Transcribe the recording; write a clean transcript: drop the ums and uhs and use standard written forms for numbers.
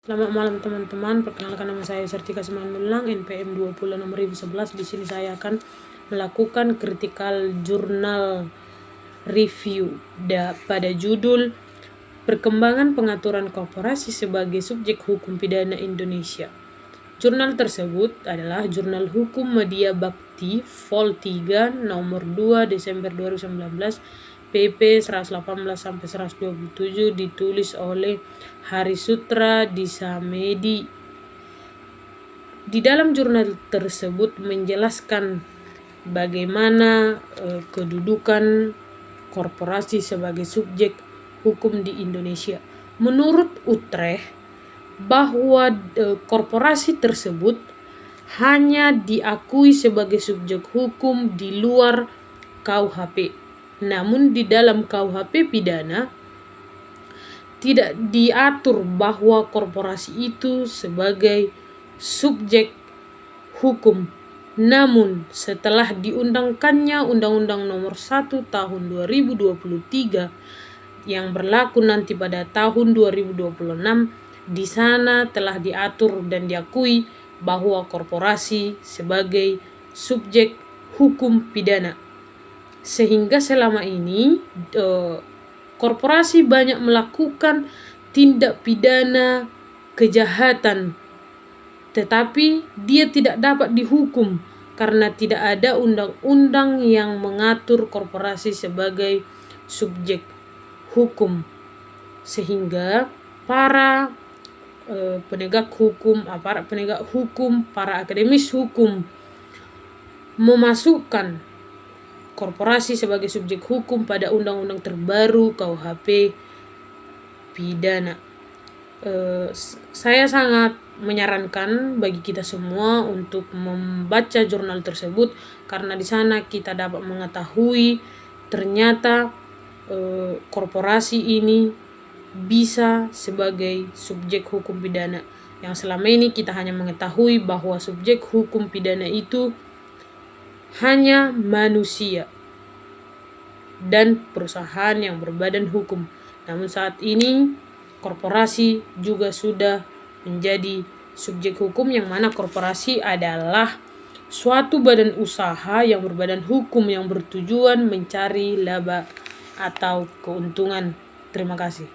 Selamat malam teman-teman, perkenalkan nama saya Sartika Simanunlang, NPM 20 nomor 1011. Di sini saya akan melakukan critical journal review pada judul Perkembangan Pengaturan Korporasi sebagai Subjek Hukum Pidana Indonesia. Jurnal tersebut adalah Jurnal Hukum Media Bakti Vol 3 nomor 2 Desember 2019 PP 118-127 ditulis oleh Harisutra Disamedi. Di dalam jurnal tersebut menjelaskan bagaimana kedudukan korporasi sebagai subjek hukum di Indonesia. Menurut Utrecht, bahwa korporasi tersebut hanya diakui sebagai subjek hukum di luar KUHP. Namun di dalam KUHP pidana tidak diatur bahwa korporasi itu sebagai subjek hukum. Namun setelah diundangkannya Undang-Undang Nomor 1 Tahun 2023 yang berlaku nanti pada tahun 2026, di sana telah diatur dan diakui bahwa korporasi sebagai subjek hukum pidana. Sehingga selama ini korporasi banyak melakukan tindak pidana kejahatan, tetapi dia tidak dapat dihukum karena tidak ada undang-undang yang mengatur korporasi sebagai subjek hukum. Sehingga para penegak hukum, aparat penegak hukum, para akademis hukum memasukkan korporasi sebagai subjek hukum pada undang-undang terbaru KUHP pidana. Saya sangat menyarankan bagi kita semua untuk membaca jurnal tersebut karena di sana kita dapat mengetahui ternyata korporasi ini bisa sebagai subjek hukum pidana. Yang selama ini kita hanya mengetahui bahwa subjek hukum pidana itu hanya manusia dan perusahaan yang berbadan hukum. Namun saat ini korporasi juga sudah menjadi subjek hukum, yang mana korporasi adalah suatu badan usaha yang berbadan hukum yang bertujuan mencari laba atau keuntungan. Terima kasih.